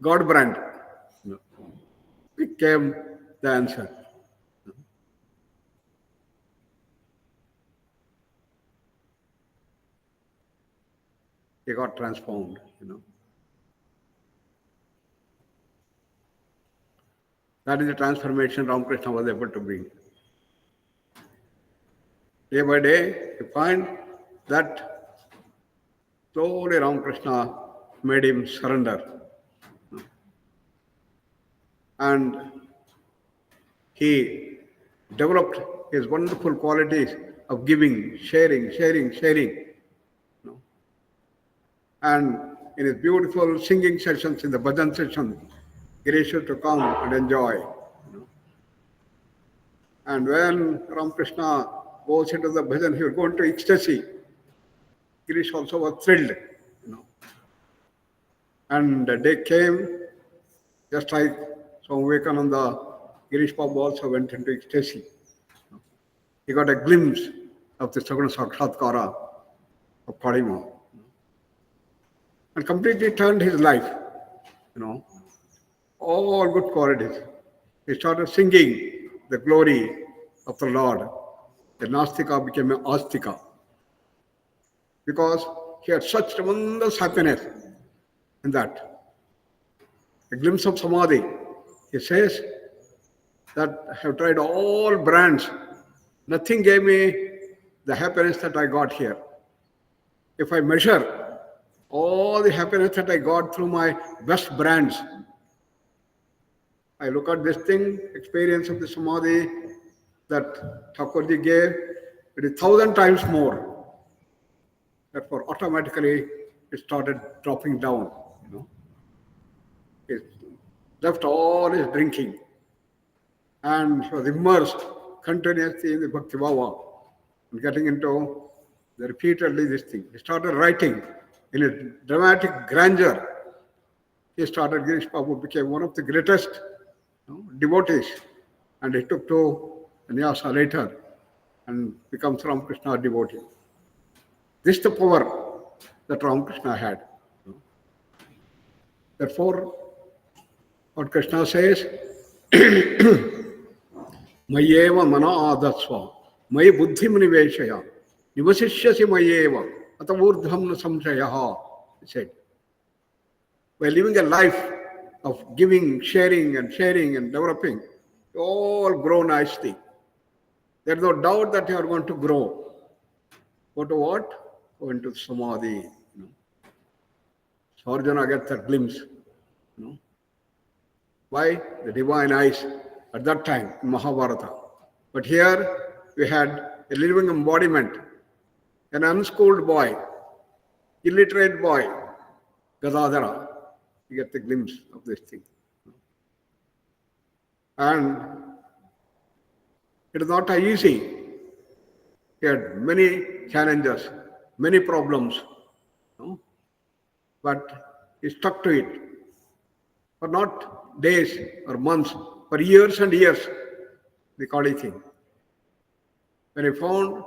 God brand. Became the answer. He got transformed, That is the transformation Ramakrishna was able to bring. Day by day, you find that slowly Ramakrishna made him surrender. And he developed his wonderful qualities of giving, sharing. And in his beautiful singing sessions, in the bhajan sessions, Girish used to come and enjoy. And when Ramakrishna goes into the bhajan, he will go into ecstasy. Girish also was thrilled. And the day came, just like Swami Vivekananda, Girish Babu also went into ecstasy. He got a glimpse of the Saguna Sakshatkara of Padima. And completely turned his life, all good qualities. He started singing the glory of the Lord. The Nastika became an Astika. Because he had such tremendous happiness in that. A glimpse of Samadhi. He says, that I have tried all brands. Nothing gave me the happiness that I got here. If I measure all the happiness that I got through my best brands, I look at this thing, experience of the samadhi that Thakurji gave, it is 1,000 times more. Therefore, automatically it started dropping down. He left all his drinking and he was immersed continuously in the Bhakti Bhava and getting into repeatedly this thing. He started writing in a dramatic grandeur. He started, Girish Babu became one of the greatest devotees, and he took to Nyasa later and becomes Ramakrishna devotee. This is the power that Ramakrishna had. Therefore, what Krishna says, Mayeva mana adatsva, May buddhim niveshaya, Nivasishyasi mayeva, Atavurdham na samshayaha, he said. By living a life of giving, sharing and developing, you all grow nicely. There is no doubt that you are going to grow. Go to what? Go into samadhi. So Arjuna gets that glimpse. Why? The divine eyes at that time in Mahabharata. But here we had a living embodiment, an unschooled boy, illiterate boy, Gadadhara. You get the glimpse of this thing. And it is not easy. He had many challenges, many problems. But he stuck to it. For not days or months, for years and years, the Kali thing. When he found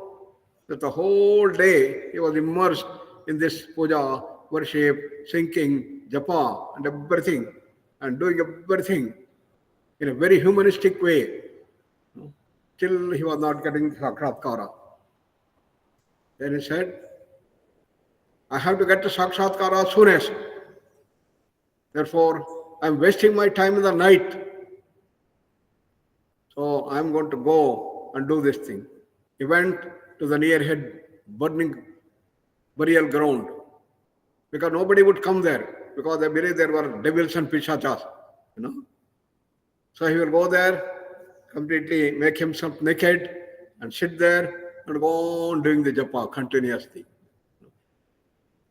that the whole day he was immersed in this puja, worship, singing, japa, and everything, and doing everything in a very humanistic way, till he was not getting sakshatkara. Then he said, I have to get to sakshatkara soonest. Therefore, I am wasting my time in the night. So I am going to go and do this thing. He went to the near-head burning burial ground because nobody would come there because they believed there were devils and pishachas. So he will go there, completely make himself naked and sit there and go on doing the japa continuously.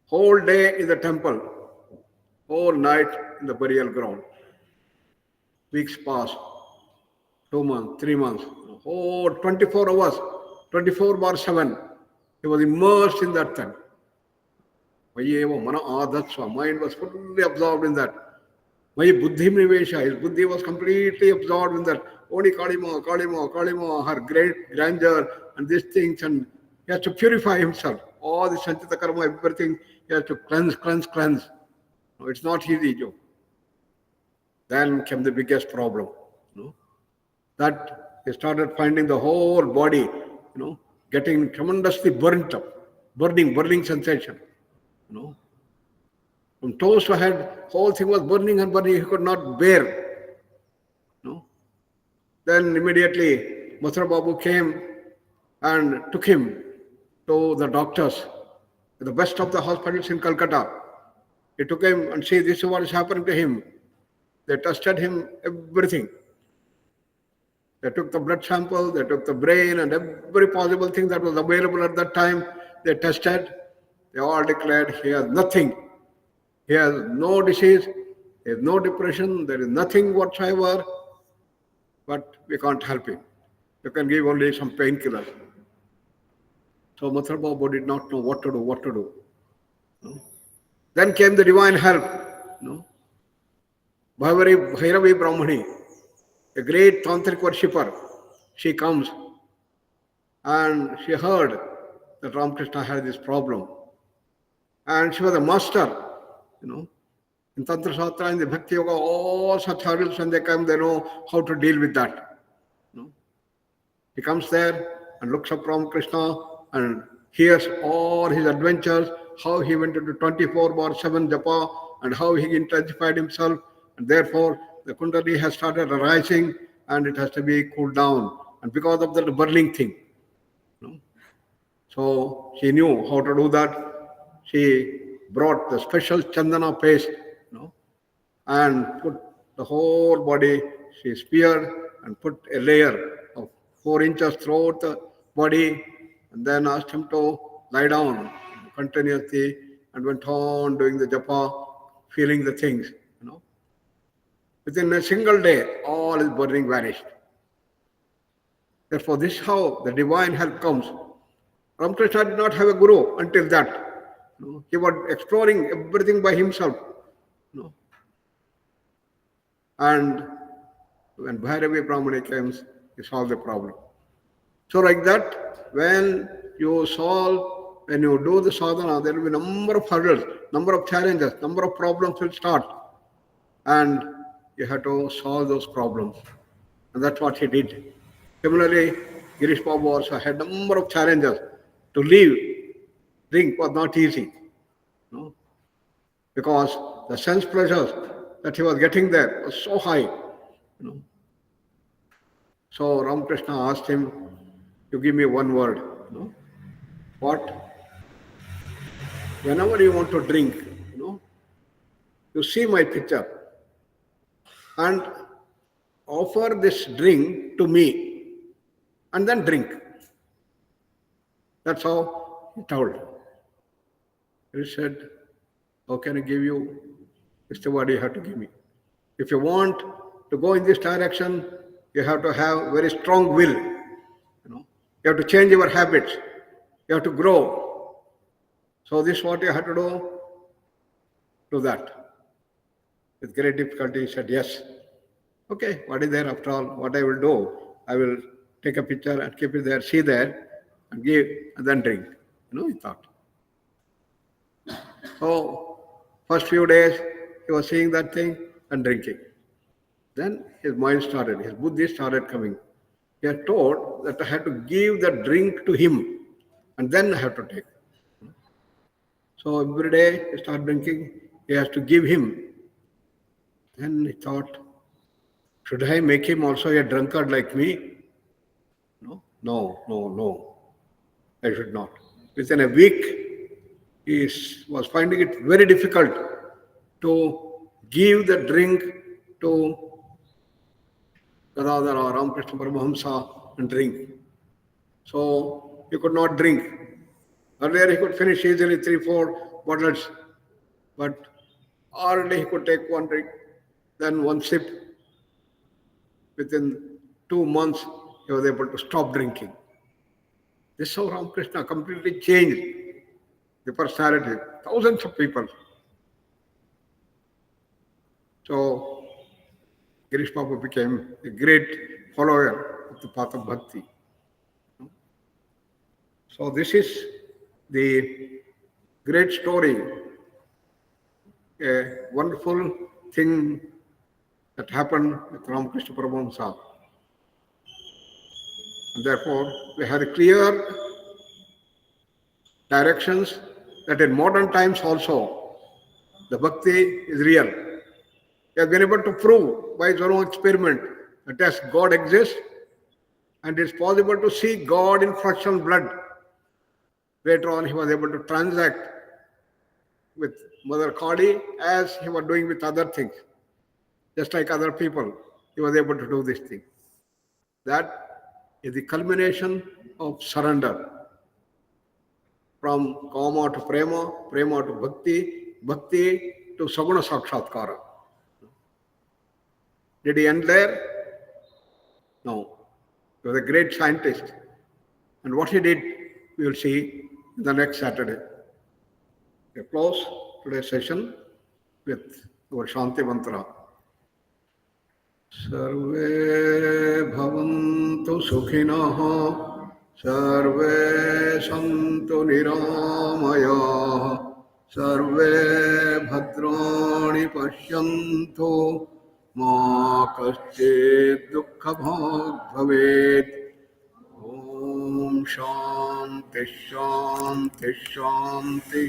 Whole day in the temple, whole night in the burial ground. Weeks passed, 2 months, 3 months, whole 24 hours, 24/7. He was immersed in that thing. Mind was fully absorbed in that. My buddhi nivesha, his buddhi was completely absorbed in that. Only Kalima, her great grandeur and these things, and he has to purify himself. All the sanchita karma, everything, he has to cleanse. No, it's not easy, Joe. Then came the biggest problem. That he started finding the whole body, getting tremendously burnt up, burning sensation. From toes to head, whole thing was burning and burning. He could not bear. Then immediately Mathura Babu came and took him to the doctors, the best of the hospitals in Calcutta. He took him and see this is what is happening to him. They tested him, everything. They took the blood sample, they took the brain and every possible thing that was available at that time. They tested. They all declared he has nothing. He has no disease, he has no depression, there is nothing whatsoever, but we can't help him. You can give only some painkillers. So Mathura Babu did not know what to do. Then came the divine help. Bhairavi Brahmani, a great tantric worshipper, she comes and she heard that Ramakrishna had this problem. And she was a master, in Tantra Shastra, in the Bhakti Yoga, all such hurdles when they come, they know how to deal with that. He comes there and looks up Ramakrishna and hears all his adventures, how he went into 24/7 japa and how he intensified himself, and therefore the Kundalini has started arising and it has to be cooled down. And because of that burning thing, so she knew how to do that. She brought the special chandana paste, and put the whole body. She speared and put a layer of 4 inches throughout the body, and then asked him to lie down continuously, and went on doing the japa, feeling the things. Within a single day, all his burning vanished. Therefore, this is how the divine help comes. Ramakrishna did not have a guru until that. He was exploring everything by himself. And when Bhairavi Brahmani comes, he solved the problem. So like that, when you do the sadhana, there will be a number of hurdles, number of challenges, number of problems will start. And you have to solve those problems. And that's what he did. Similarly, Girish Babu also had a number of challenges. To leave drink was not easy. Because the sense pleasures that he was getting there was so high. So Ramakrishna asked him to give me one word. What? Whenever you want to drink, you see my picture and offer this drink to me and then drink. That's how he told. He said, how can I give you? It's the word you have to give me. If you want to go in this direction, you have to have very strong will. You have to change your habits. You have to grow. So this is what you have to do. Do that. With great difficulty, he said, yes. Okay, what is there after all? What I will do? I will take a picture and keep it there, see there, and give, and then drink. He thought. So, first few days, he was seeing that thing and drinking. Then his mind started, his buddhi started coming. He had told that I had to give the drink to him, and then I have to take. So every day he started drinking, he has to give him. Then he thought, should I make him also a drunkard like me? No. I should not. Within a week, he was finding it very difficult to give the drink to Gadadhara, Ramakrishna Paramahamsa and drink. So he could not drink. Earlier he could finish easily 3-4 bottles, but already he could take one drink, then one sip. Within 2 months, he was able to stop drinking. This is how Ramakrishna completely changed the personality. Thousands of people. So, Girish Babu became a great follower of the path of Bhakti. So this is the great story, a wonderful thing that happened with Ramakrishna Paramahamsa. And therefore, we have clear directions that in modern times also, the Bhakti is real. He has been able to prove by his own experiment that yes, God exists and it is possible to see God in flesh and blood. Later on, he was able to transact with Mother Kali as he was doing with other things. Just like other people, he was able to do this thing. That is the culmination of surrender. From kama to prema, prema to bhakti, bhakti to saguna sakshatkara. Did he end there? No. He was a great scientist. And what he did, we will see in the next Saturday. We close today's session with our Shanti Mantra. Sarve bhavantu sukhinah, sarve santu niramayah, sarve bhadrani pashyantu, ma kaschid dukkha bhag bhavet. Om Shanti Shanti Shanti.